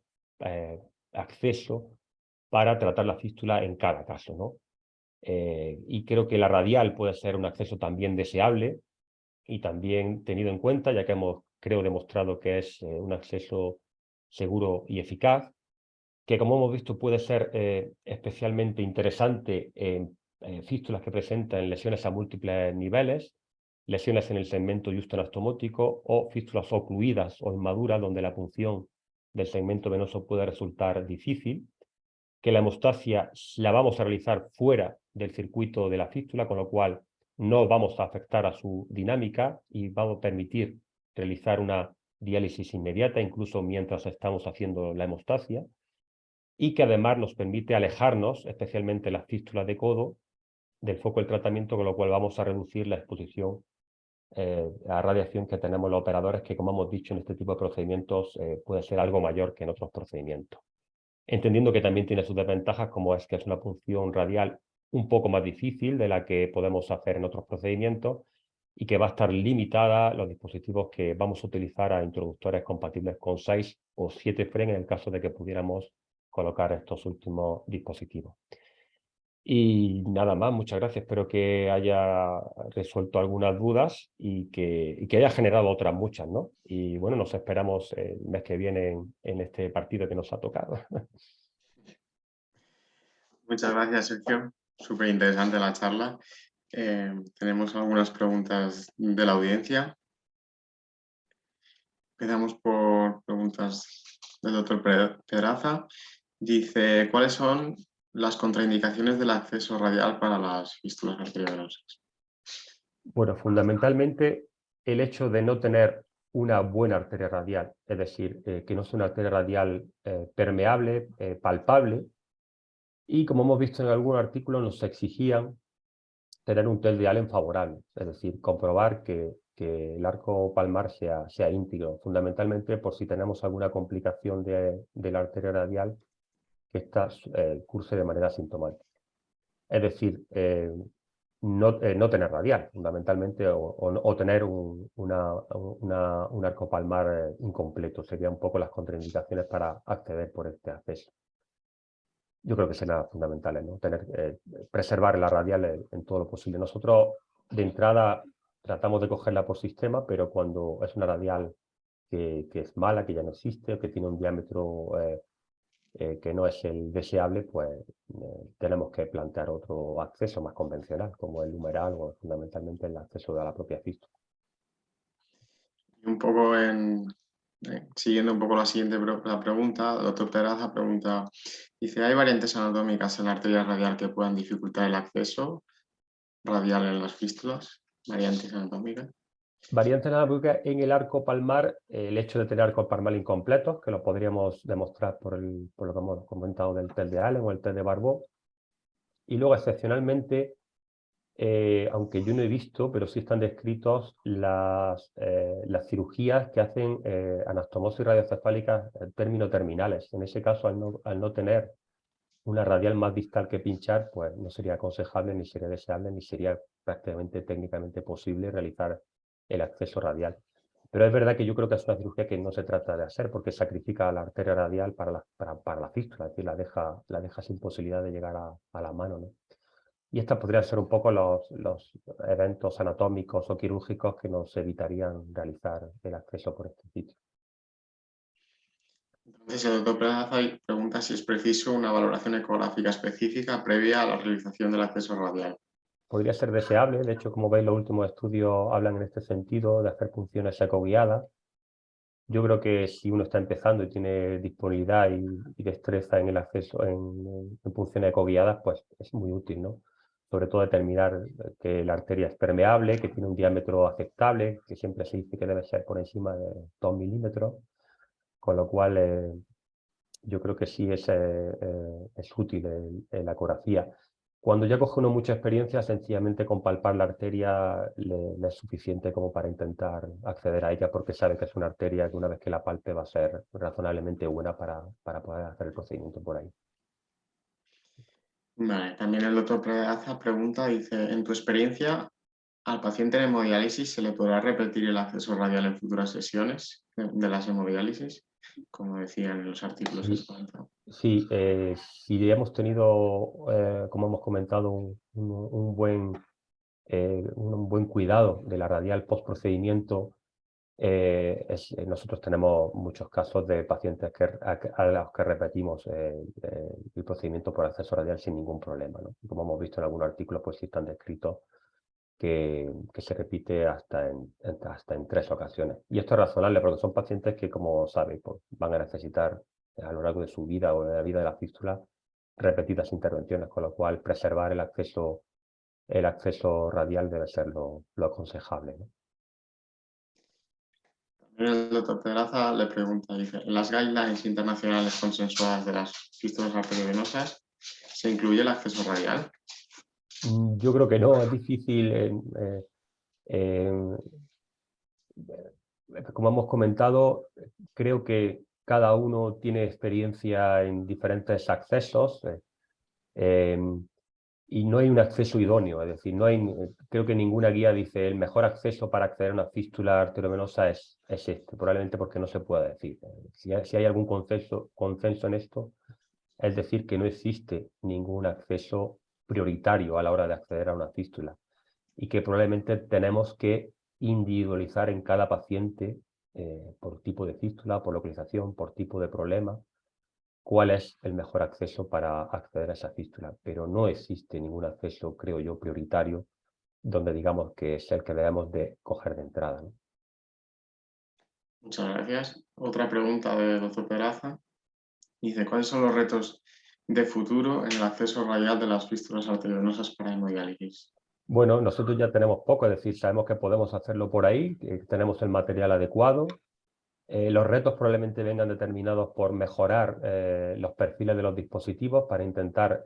acceso para tratar la fístula en cada caso, ¿no? Y creo que la radial puede ser un acceso también deseable y también tenido en cuenta, ya que hemos, creo, demostrado que es un acceso seguro y eficaz, que, como hemos visto, puede ser especialmente interesante en fístulas que presentan lesiones a múltiples niveles, lesiones en el segmento justo-anastomótico o fístulas ocluidas o inmaduras donde la punción del segmento venoso puede resultar difícil, que la hemostasia la vamos a realizar fuera del circuito de la fístula, con lo cual no vamos a afectar a su dinámica y vamos a permitir realizar una diálisis inmediata, incluso mientras estamos haciendo la hemostasia, y que además nos permite alejarnos, especialmente las fístulas de codo, del foco del tratamiento, con lo cual vamos a reducir la exposición a radiación que tenemos los operadores, que, como hemos dicho, en este tipo de procedimientos puede ser algo mayor que en otros procedimientos. Entendiendo que también tiene sus desventajas, como es que es una punción radial un poco más difícil de la que podemos hacer en otros procedimientos y que va a estar limitada los dispositivos que vamos a utilizar a introductores compatibles con 6 o 7 FREN en el caso de que pudiéramos colocar estos últimos dispositivos. Y nada más, muchas gracias. Espero que haya resuelto algunas dudas y que haya generado otras muchas, ¿no? Y bueno, nos esperamos el mes que viene en este partido que nos ha tocado. Muchas gracias, Sergio. Súper interesante la charla. Tenemos algunas preguntas de la audiencia. Empezamos por preguntas del doctor Pedraza. Dice, ¿cuáles son las contraindicaciones del acceso radial para las fístulas arteriovenosas? Bueno, fundamentalmente el hecho de no tener una buena arteria radial, es decir, que no sea una arteria radial permeable, palpable, y, como hemos visto en algún artículo, nos exigían tener un test de Allen favorable, es decir, comprobar que el arco palmar sea íntegro, fundamentalmente por si tenemos alguna complicación de la arteria radial que ésta curse de manera asintomática. Es decir, no tener radial, fundamentalmente, o tener un arco palmar incompleto. Serían un poco las contraindicaciones para acceder por este acceso. Yo creo que serán fundamentales, ¿no? Preservar la radial en todo lo posible. Nosotros, de entrada, tratamos de cogerla por sistema, pero cuando es una radial que es mala, que ya no existe, o que tiene un diámetro que no es el deseable, pues tenemos que plantear otro acceso más convencional, como el humeral o fundamentalmente el acceso a la propia fístula. Y un poco siguiendo un poco la pregunta, el doctor Pedraza pregunta, dice, ¿hay variantes anatómicas en la arteria radial que puedan dificultar el acceso radial en las fístulas? ¿Variantes anatómicas? Variante anatómica en el arco palmar, el hecho de tener arcos palmar incompletos, que lo podríamos demostrar por lo que hemos comentado del test de Allen o el test de Barbeau. Y luego, excepcionalmente, aunque yo no he visto, pero sí están descritos las cirugías que hacen anastomosis radiocefálicas término terminales. En ese caso, al no tener una radial más distal que pinchar, pues no sería aconsejable, ni sería deseable, ni sería prácticamente técnicamente posible realizar el acceso radial. Pero es verdad que yo creo que es una cirugía que no se trata de hacer porque sacrifica la arteria radial para la fístula, es decir, la deja sin posibilidad de llegar a la mano, ¿no? Y estas podrían ser un poco los eventos anatómicos o quirúrgicos que nos evitarían realizar el acceso por este sitio. Entonces, el doctor Pedraza pregunta si es preciso una valoración ecográfica específica previa a la realización del acceso radial. Podría ser deseable, de hecho, como veis, los últimos estudios hablan en este sentido de hacer punciones ecoguiadas. Yo creo que si uno está empezando y tiene disponibilidad y destreza en el acceso en punciones ecoguiadas, pues es muy útil, ¿no? Sobre todo determinar que la arteria es permeable, que tiene un diámetro aceptable, que siempre se dice que debe ser por encima de 2 milímetros, con lo cual yo creo que sí es útil la ecografía. Cuando ya coge uno mucha experiencia, sencillamente con palpar la arteria le es suficiente como para intentar acceder a ella, porque sabe que es una arteria que una vez que la palpe va a ser razonablemente buena para poder hacer el procedimiento por ahí. Vale, también el doctor Pedraza pregunta, dice, en tu experiencia, ¿al paciente en hemodiálisis se le podrá repetir el acceso radial en futuras sesiones de las hemodiálisis? Como decían en los artículos que has Sí, comentado. sí, si hemos tenido, como hemos comentado, un buen cuidado de la radial post-procedimiento, nosotros tenemos muchos casos de pacientes a los que repetimos el procedimiento por acceso radial sin ningún problema, ¿no? Como hemos visto en algunos artículos, pues sí están descritos que se repite hasta en 3 ocasiones. Y esto es razonable porque son pacientes que, como sabéis, pues, van a necesitar a lo largo de su vida o de la vida de la fístula repetidas intervenciones, con lo cual preservar el acceso radial debe ser lo aconsejable, ¿no? El doctor Pedraza le pregunta, dice, en las guidelines internacionales consensuadas de las fístulas arteriovenosas, ¿se incluye el acceso radial? Yo creo que no, es difícil. Como hemos comentado, creo que cada uno tiene experiencia en diferentes accesos y no hay un acceso idóneo, es decir, creo que ninguna guía dice el mejor acceso para acceder a una fístula arteriovenosa es este, probablemente porque no se puede decir. Si hay algún consenso en esto, es decir que no existe ningún acceso prioritario a la hora de acceder a una fístula y que probablemente tenemos que individualizar en cada paciente por tipo de fístula, por localización, por tipo de problema, cuál es el mejor acceso para acceder a esa fístula. Pero no existe ningún acceso, creo yo, prioritario donde digamos que es el que debemos de coger de entrada, ¿no? Muchas gracias. Otra pregunta del doctor Peraza. Dice, ¿cuáles son los retos de futuro en el acceso radial de las fístulas arteriovenosas para hemodiálisis? Bueno, nosotros ya tenemos poco, es decir, sabemos que podemos hacerlo por ahí, que tenemos el material adecuado. Los retos probablemente vengan determinados por mejorar los perfiles de los dispositivos para intentar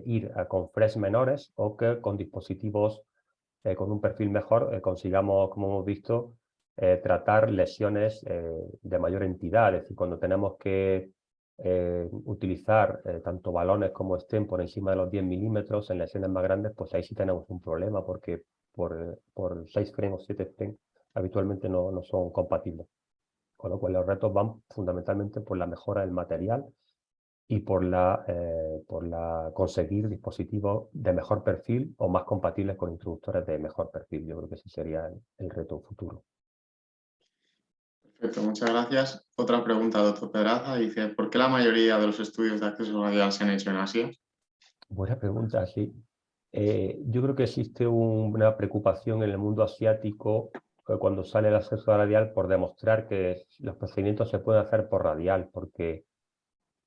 ir con FRES menores o que con dispositivos con un perfil mejor consigamos, como hemos visto, tratar lesiones de mayor entidad. Es decir, cuando tenemos que utilizar tanto balones como estén por encima de los 10 milímetros en lesiones más grandes, pues ahí sí tenemos un problema porque por 6 frames o 7 frames habitualmente no son compatibles. Con lo cual los retos van fundamentalmente por la mejora del material y por la conseguir dispositivos de mejor perfil o más compatibles con introductores de mejor perfil. Yo creo que ese sería el reto futuro. Perfecto, muchas gracias. Otra pregunta, doctor Pedraza, dice, ¿por qué la mayoría de los estudios de acceso radial se han hecho en Asia? Buena pregunta, sí. Yo creo que existe una preocupación en el mundo asiático cuando sale el acceso radial por demostrar que los procedimientos se pueden hacer por radial, porque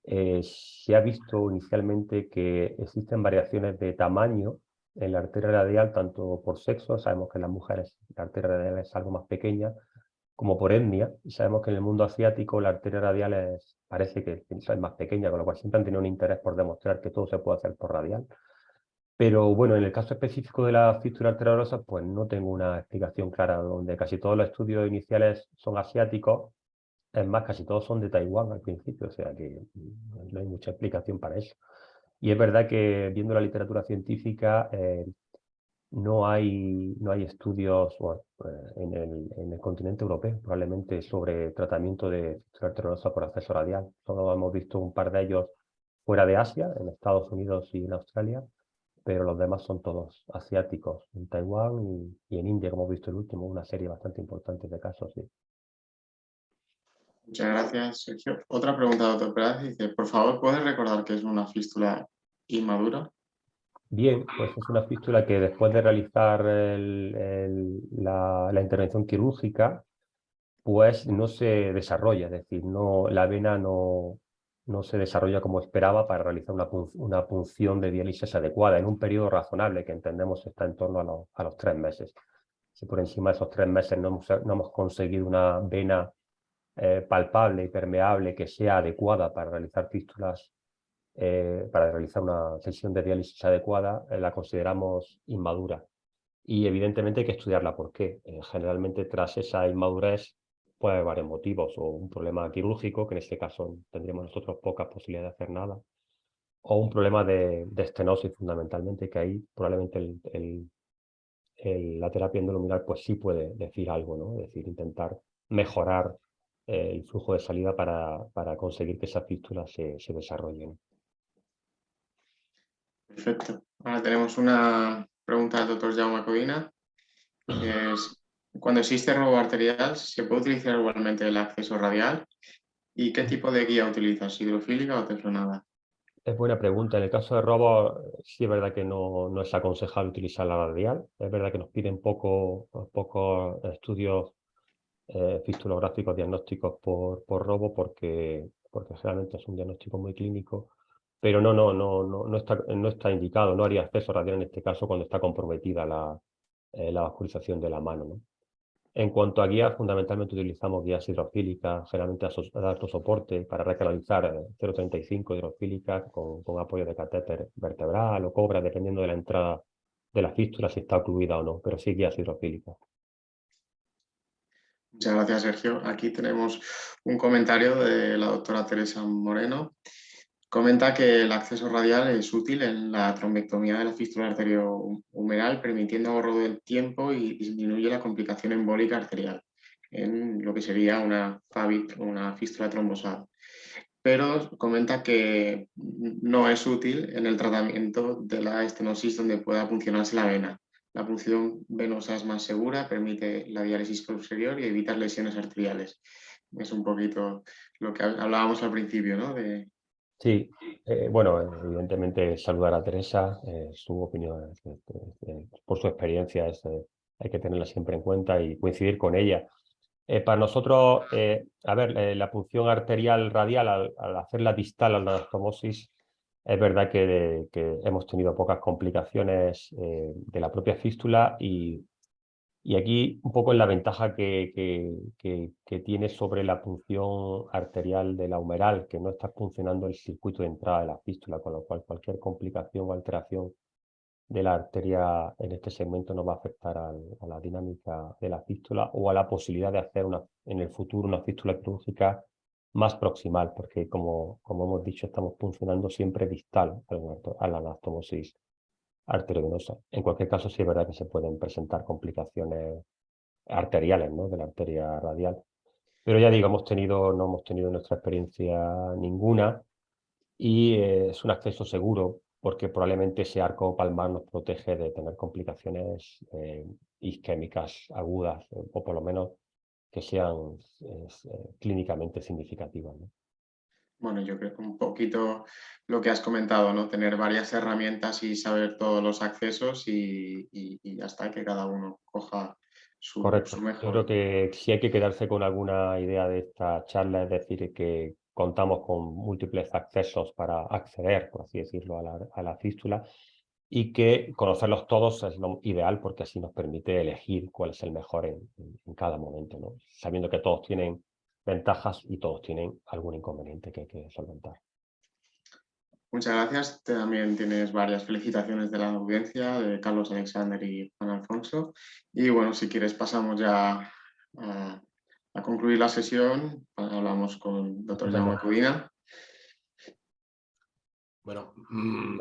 se ha visto inicialmente que existen variaciones de tamaño en la arteria radial, tanto por sexo, sabemos que en las mujeres la arteria radial es algo más pequeña, como por etnia, y sabemos que en el mundo asiático la arteria radial parece que es más pequeña, con lo cual siempre han tenido un interés por demostrar que todo se puede hacer por radial. Pero bueno, en el caso específico de la fístula arterioverosa, pues no tengo una explicación clara, donde casi todos los estudios iniciales son asiáticos. Es más, casi todos son de Taiwán al principio, o sea que no hay mucha explicación para eso. Y es verdad que viendo la literatura científica, no hay estudios bueno, en el continente europeo, probablemente sobre tratamiento de fístula arteriosa por acceso radial. Solo hemos visto un par de ellos fuera de Asia, en Estados Unidos y en Australia, pero los demás son todos asiáticos, en Taiwán y en India, como hemos visto el último, una serie bastante importante de casos. Sí. Muchas gracias, Sergio. Otra pregunta, doctor Pérez, dice, por favor, ¿puedes recordar qué es una fístula inmadura? Bien, pues es una fístula que después de realizar la intervención quirúrgica, pues no se desarrolla, es decir, la vena no se desarrolla como esperaba para realizar una punción de diálisis adecuada en un periodo razonable que entendemos está en torno a los 3 meses. Si por encima de esos 3 meses no hemos conseguido una vena palpable y permeable que sea adecuada para realizar fístulas, para realizar una sesión de diálisis adecuada, la consideramos inmadura. Y evidentemente hay que estudiarla por qué. Generalmente tras esa inmadurez puede haber varios motivos, o un problema quirúrgico, que en este caso tendríamos nosotros pocas posibilidades de hacer nada, o un problema de estenosis fundamentalmente, que ahí probablemente la terapia endoluminal pues sí puede decir algo, ¿no? Es decir, intentar mejorar el flujo de salida para conseguir que esas fístulas se desarrollen. Perfecto. Ahora tenemos una pregunta del doctor Jaume Codina, que es, cuando existe robo arterial, ¿se puede utilizar igualmente el acceso radial? ¿Y qué tipo de guía utilizas? ¿Hidrofílica o teflonada? Es buena pregunta. En el caso de robo, sí es verdad que no es aconsejable utilizar la radial. Es verdad que nos piden pocos estudios fistulográficos diagnósticos por robo porque generalmente es un diagnóstico muy clínico, pero no está indicado. No haría acceso radial en este caso cuando está comprometida la vascularización de la mano, ¿no? En cuanto a guías, fundamentalmente utilizamos guías hidrofílicas, generalmente de alto soporte, para recanalizar 0,35 hidrofílicas con apoyo de catéter vertebral o cobra, dependiendo de la entrada de la fístula, si está ocluida o no, pero sí guías hidrofílicas. Muchas gracias, Sergio. Aquí tenemos un comentario de la doctora Teresa Moreno. Comenta que el acceso radial es útil en la trombectomía de la fístula arteriohumeral, permitiendo ahorro del tiempo y disminuye la complicación embólica arterial en lo que sería una FABIC o una fístula trombosada. Pero comenta que no es útil en el tratamiento de la estenosis donde pueda puncionarse la vena. La punción venosa es más segura, permite la diálisis posterior y evita lesiones arteriales. Es un poquito lo que hablábamos al principio, ¿no? Sí, bueno, evidentemente saludar a Teresa, su opinión, por su experiencia, hay que tenerla siempre en cuenta y coincidir con ella. Para nosotros, a ver, la punción arterial radial, al hacerla distal a la anastomosis, es verdad que hemos tenido pocas complicaciones de la propia fístula y aquí un poco es la ventaja que tiene sobre la punción arterial de la humeral, que no está funcionando el circuito de entrada de la fístula, con lo cual cualquier complicación o alteración de la arteria en este segmento no va a afectar a la dinámica de la fístula o a la posibilidad de hacer en el futuro una fístula quirúrgica más proximal, porque como hemos dicho, estamos funcionando siempre distal a la anastomosis arteriovenosa. En cualquier caso, sí es verdad que se pueden presentar complicaciones arteriales, ¿no? De la arteria radial. Pero ya digo, no hemos tenido en nuestra experiencia ninguna y es un acceso seguro porque probablemente ese arco palmar nos protege de tener complicaciones isquémicas agudas o por lo menos que sean clínicamente significativas, ¿no? Bueno, yo creo que un poquito lo que has comentado, ¿no? Tener varias herramientas y saber todos los accesos y ya está, que cada uno coja su Correcto. Yo creo mejor. que si hay que quedarse con alguna idea de esta charla, es decir, que contamos con múltiples accesos para acceder, por así decirlo, a la fístula y que conocerlos todos es lo ideal porque así nos permite elegir cuál es el mejor en cada momento, ¿no? Sabiendo que todos tienen ventajas y todos tienen algún inconveniente que hay que solventar. Muchas gracias. También tienes varias felicitaciones de la audiencia, de Carlos Alexander y Juan Alfonso. Y bueno, si quieres pasamos ya a concluir la sesión. Hablamos con el doctor Jaume Estupendo. Codina. Bueno,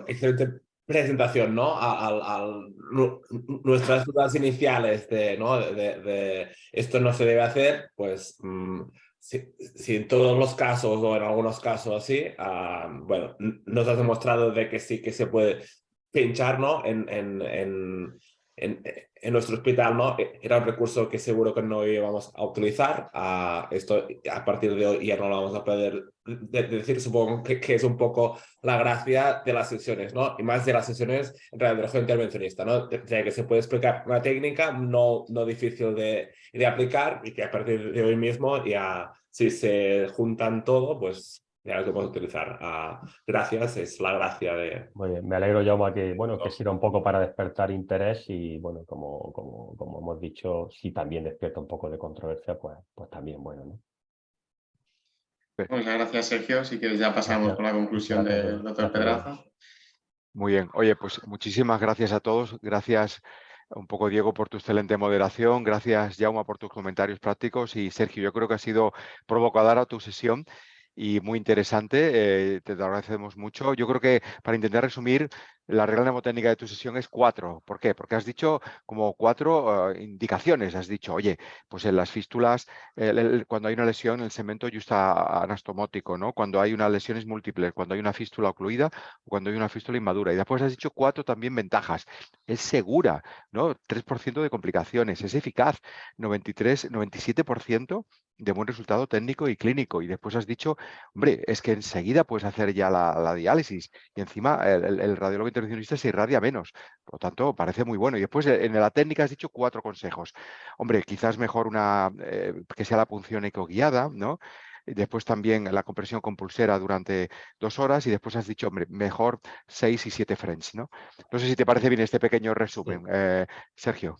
excelente presentación, ¿no? Nuestras dudas iniciales ¿no? de esto no se debe hacer, pues si en todos los casos o en algunos casos así, bueno, nos has demostrado de que sí que se puede pinchar, ¿no? En nuestro hospital, ¿no? Era un recurso que seguro que no íbamos a utilizar. Esto a partir de hoy ya no lo vamos a poder decir. Supongo que es un poco la gracia de las sesiones, ¿no? Y más de las sesiones en radiología intervencionista, ¿no? De que se puede explicar una técnica no difícil de aplicar y que a partir de hoy mismo ya, si se juntan todo, pues ya lo podemos utilizar. Gracias, es la gracia de... Muy bien, me alegro, Jaume, que sirva un poco para despertar interés y, bueno, como hemos dicho, si también despierta un poco de controversia, pues también, bueno, ¿no? Muchas gracias, Sergio. Si quieres ya pasamos Gracias. con la conclusión Gracias, del doctor gracias, Jaume. Pedraza. Muy bien. Oye, pues muchísimas gracias a todos. Gracias un poco, Diego, por tu excelente moderación. Gracias, Jaume, por tus comentarios prácticos. Y Sergio, yo creo que ha sido provocadora tu sesión y muy interesante. Te lo agradecemos mucho. Yo creo que, para intentar resumir, la regla mnemotécnica de tu sesión es 4. ¿Por qué? Porque has dicho como 4 indicaciones. Has dicho, oye, pues en las fístulas, cuando hay una lesión, el segmento yusta anastomótico, ¿no? Cuando hay unas lesiones múltiples, cuando hay una fístula ocluida o cuando hay una fístula inmadura. Y después has dicho 4 también ventajas. Es segura, ¿no? 3% de complicaciones. Es eficaz, 97% de buen resultado técnico y clínico. Y después has dicho, hombre, es que enseguida puedes hacer ya la diálisis y encima el radiólogo intervencionista se irradia menos. Por lo tanto, parece muy bueno. Y después en la técnica has dicho 4 consejos. Hombre, quizás mejor que sea la punción ecoguiada, ¿no? Y después también la compresión con pulsera durante 2 horas y después has dicho, hombre, mejor 6 y 7 French, ¿no? No sé si te parece bien este pequeño resumen, Sergio.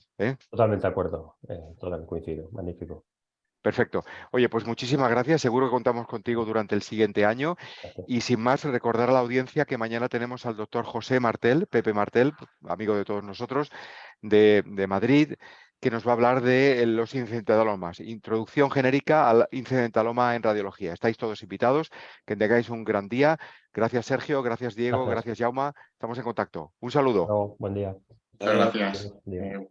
Totalmente de acuerdo, totalmente coincido, magnífico. Perfecto. Oye, pues muchísimas gracias. Seguro que contamos contigo durante el siguiente año. Gracias. Y sin más, recordar a la audiencia que mañana tenemos al doctor José Martel, Pepe Martel, amigo de todos nosotros, de Madrid, que nos va a hablar de los incidentalomas. Introducción genérica al incidentaloma en radiología. Estáis todos invitados. Que tengáis un gran día. Gracias, Sergio. Gracias, Diego. Gracias. Gracias, Jauma. Estamos en contacto. Un saludo. Buen día. Muchas gracias. Buen día.